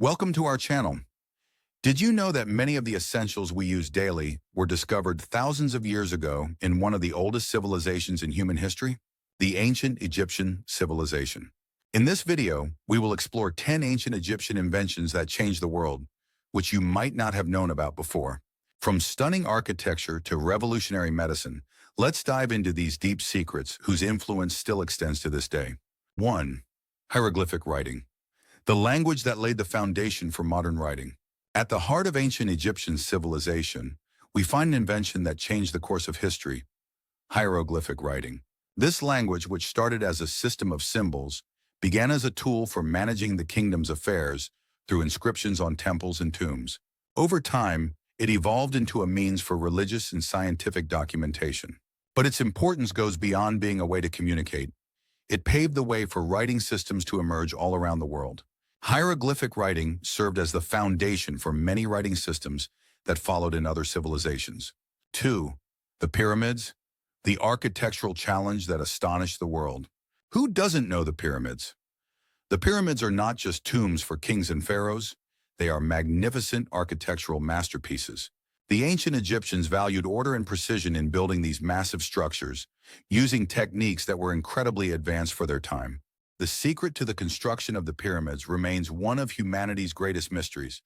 Welcome to our channel. Did you know that many of the essentials we use daily were discovered thousands of years ago in one of the oldest civilizations in human history? The ancient Egyptian civilization. In this video, we will explore 10 ancient Egyptian inventions that changed the world, which you might not have known about before. From stunning architecture to revolutionary medicine, let's dive into these deep secrets whose influence still extends to this day. 1. Hieroglyphic writing. The language that laid the foundation for modern writing. At the heart of ancient Egyptian civilization, we find an invention that changed the course of history: hieroglyphic writing. This language, which started as a system of symbols, began as a tool for managing the kingdom's affairs through inscriptions on temples and tombs. Over time, it evolved into a means for religious and scientific documentation. But its importance goes beyond being a way to communicate. It paved the way for writing systems to emerge all around the world. Hieroglyphic writing served as the foundation for many writing systems that followed in other civilizations. 2. The pyramids, the architectural challenge that astonished the world. Who doesn't know the pyramids? The pyramids are not just tombs for kings and pharaohs, they are magnificent architectural masterpieces. The ancient Egyptians valued order and precision in building these massive structures, using techniques that were incredibly advanced for their time. The secret to the construction of the pyramids remains one of humanity's greatest mysteries.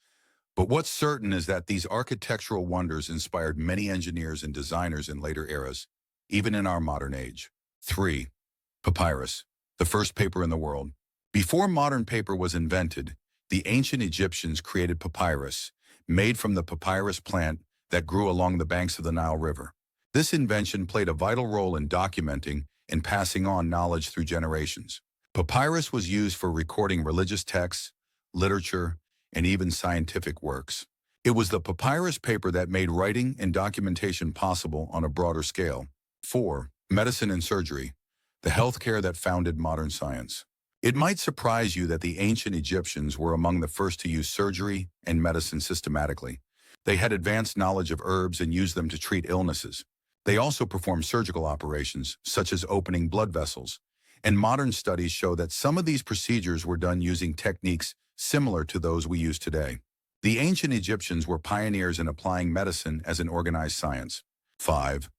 But what's certain is that these architectural wonders inspired many engineers and designers in later eras, even in our modern age. 3. Papyrus, the first paper in the world. Before modern paper was invented, the ancient Egyptians created papyrus, made from the papyrus plant that grew along the banks of the Nile River. This invention played a vital role in documenting and passing on knowledge through generations. Papyrus was used for recording religious texts, literature, and even scientific works. It was the papyrus paper that made writing and documentation possible on a broader scale. 4. Medicine and surgery, the healthcare that founded modern science. It might surprise you that the ancient Egyptians were among the first to use surgery and medicine systematically. They had advanced knowledge of herbs and used them to treat illnesses. They also performed surgical operations, such as opening blood vessels. And modern studies show that some of these procedures were done using techniques similar to those we use today. The ancient Egyptians were pioneers in applying medicine as an organized science. 5.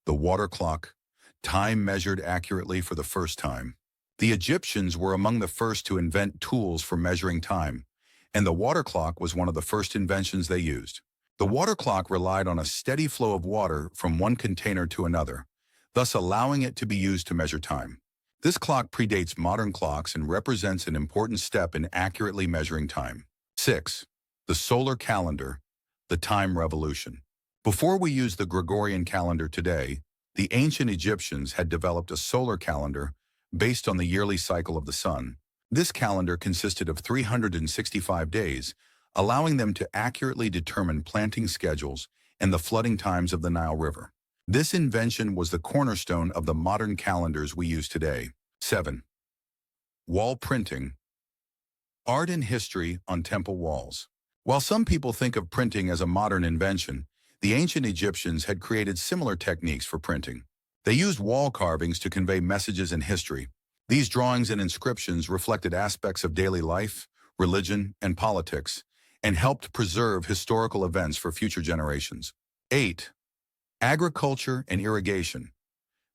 The water clock, time measured accurately for the first time. The Egyptians were among the first to invent tools for measuring time, and the water clock was one of the first inventions they used. The water clock relied on a steady flow of water from one container to another, thus allowing it to be used to measure time. This clock predates modern clocks and represents an important step in accurately measuring time. 6. The solar calendar, the time revolution. Before we use the Gregorian calendar today, the ancient Egyptians had developed a solar calendar based on the yearly cycle of the sun. This calendar consisted of 365 days, allowing them to accurately determine planting schedules and the flooding times of the Nile River. This invention was the cornerstone of the modern calendars we use today. 7. Wall printing, art and history on temple walls. While some people think of printing as a modern invention, the ancient Egyptians had created similar techniques for printing. They used wall carvings to convey messages and history. These drawings and inscriptions reflected aspects of daily life, religion, and politics, and helped preserve historical events for future generations. 8. Agriculture and irrigation,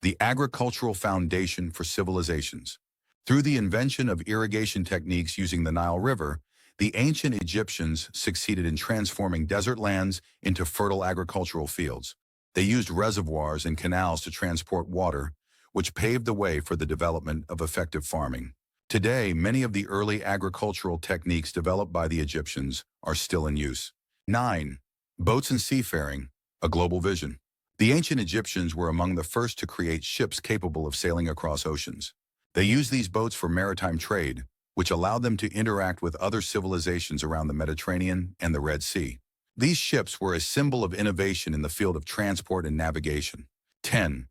the agricultural foundation for civilizations. Through the invention of irrigation techniques using the Nile River, the ancient Egyptians succeeded in transforming desert lands into fertile agricultural fields. They used reservoirs and canals to transport water, which paved the way for the development of effective farming. Today, many of the early agricultural techniques developed by the Egyptians are still in use. 9. Boats and seafaring, a global vision. The ancient Egyptians were among the first to create ships capable of sailing across oceans. They used these boats for maritime trade, which allowed them to interact with other civilizations around the Mediterranean and the Red Sea. These ships were a symbol of innovation in the field of transport and navigation. 10.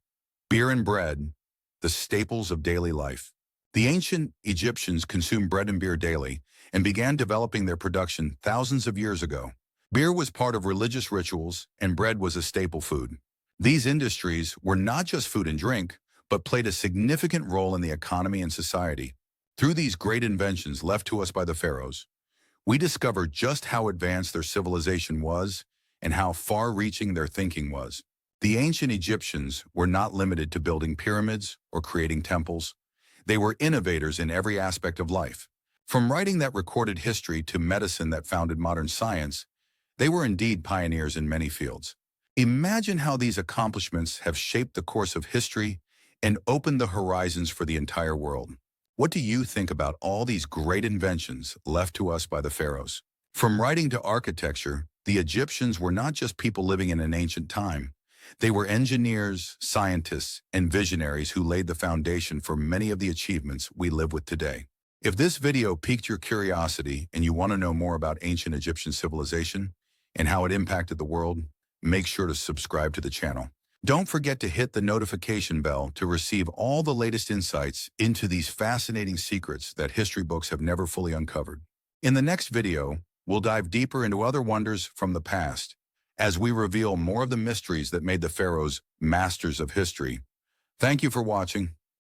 Beer and bread, the staples of daily life. The ancient Egyptians consumed bread and beer daily and began developing their production thousands of years ago. Beer was part of religious rituals, and bread was a staple food. These industries were not just food and drink, but played a significant role in the economy and society. Through these great inventions left to us by the pharaohs, We discover just how advanced their civilization was and how far-reaching their thinking was. The ancient Egyptians were not limited to building pyramids or creating temples. They were innovators in every aspect of life. From writing that recorded history to medicine that founded modern science, they were indeed pioneers in many fields. Imagine how these accomplishments have shaped the course of history and opened the horizons for the entire world. What do you think about all these great inventions left to us by the pharaohs? From writing to architecture, the Egyptians were not just people living in an ancient time. They were engineers, scientists, and visionaries who laid the foundation for many of the achievements we live with today. If this video piqued your curiosity and you want to know more about ancient Egyptian civilization and how it impacted the world, make sure to subscribe to the channel. Don't forget to hit the notification bell to receive all the latest insights into these fascinating secrets that history books have never fully uncovered. In the next video, we'll dive deeper into other wonders from the past as we reveal more of the mysteries that made the pharaohs masters of history. Thank you for watching.